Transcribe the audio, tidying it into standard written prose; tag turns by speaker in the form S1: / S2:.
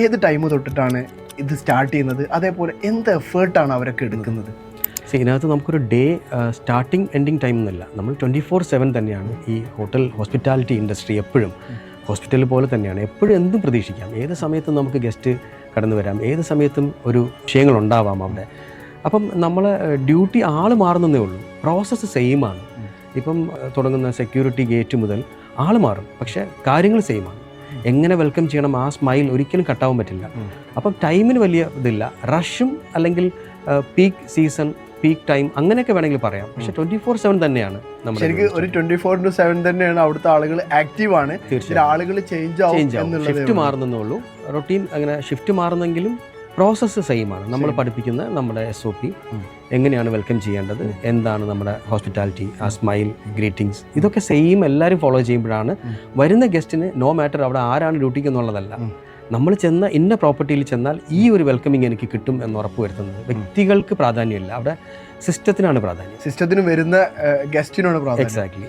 S1: ഏത് ടൈം തൊട്ടിട്ടാണ് ഇത് സ്റ്റാർട്ട് ചെയ്യുന്നത്, അതേപോലെ എന്ത് എഫേർട്ടാണ് അവരൊക്കെ എടുക്കുന്നത്?
S2: ഇതിനകത്ത് നമുക്കൊരു ഡേ സ്റ്റാർട്ടിങ് എൻഡിങ് ടൈം എന്നല്ല, നമ്മൾ 24/7 തന്നെയാണ് ഈ ഹോസ്പിറ്റാലിറ്റി ഇൻഡസ്ട്രി. എപ്പോഴും ഹോസ്പിറ്റൽ പോലെ തന്നെയാണ്, എപ്പോഴും എന്തും പ്രതീക്ഷിക്കാം. ഏത് സമയത്തും നമുക്ക് ഗസ്റ്റ് കടന്നു വരാം, ഏത് സമയത്തും ഒരു വിഷയങ്ങൾ ഉണ്ടാവാം അവിടെ. അപ്പം നമ്മൾ ഡ്യൂട്ടി ആൾ മാറുന്നതേ ഉള്ളൂ, പ്രോസസ്സ് സെയിമാണ്. ഇപ്പം തുടങ്ങുന്ന സെക്യൂരിറ്റി ഗേറ്റ് മുതൽ ആൾ മാറും, പക്ഷേ കാര്യങ്ങൾ സെയിമാണ്. എങ്ങനെ വെൽക്കം ചെയ്യണം, ആ സ്മൈൽ ഒരിക്കലും കട്ടാവാൻ പറ്റില്ല. അപ്പം ടൈമിന് വലിയ ഇതില്ല, റഷും അല്ലെങ്കിൽ പീക്ക് സീസൺ, പീക്ക് ടൈം അങ്ങനെയൊക്കെ വേണമെങ്കിൽ പറയാം. പക്ഷേ 24/7 തന്നെയാണ് നമ്മൾ.
S1: ശരിക്കും ഒരു 24/7 തന്നെയാണ് അവിടുത്തെ ആളുകൾ ആക്റ്റീവ് ആണ്. ആളുകൾ ചേഞ്ച് ആവും,
S2: ഷിഫ്റ്റ് മാറുന്നേ ഉള്ളൂ. റൊട്ടീൻ അങ്ങനെ ഷിഫ്റ്റ് മാറുന്നെങ്കിലും പ്രോസസ്സ് സെയിമാണ്. നമ്മൾ പഠിപ്പിക്കുന്ന നമ്മുടെ SOP എങ്ങനെയാണ് വെൽക്കം ചെയ്യേണ്ടത്, എന്താണ് നമ്മുടെ ഹോസ്പിറ്റാലിറ്റി, ആ സ്മൈൽ, ഗ്രീറ്റിംഗ്സ്, ഇതൊക്കെ സെയിം എല്ലാവരും ഫോളോ ചെയ്യുമ്പോഴാണ് വരുന്ന ഗസ്റ്റിന് നോ മാറ്റർ അവിടെ ആരാണ് ഡ്യൂട്ടിക്ക് എന്നുള്ളതല്ല, നമ്മൾ ചെന്ന ഇന്ന പ്രോപ്പർട്ടിയിൽ ചെന്നാൽ ഈ ഒരു വെൽക്കമിങ് എനിക്ക് കിട്ടും എന്ന് ഉറപ്പ് വരുത്തുന്നത്. വ്യക്തികൾക്ക് പ്രാധാന്യമില്ല, അവിടെ സിസ്റ്റത്തിനാണ് പ്രാധാന്യം.
S1: സിസ്റ്റത്തിന് വരുന്ന ഗസ്റ്റിനാണ് പ്രാധാന്യം.
S2: എക്സാക്ട്ലി.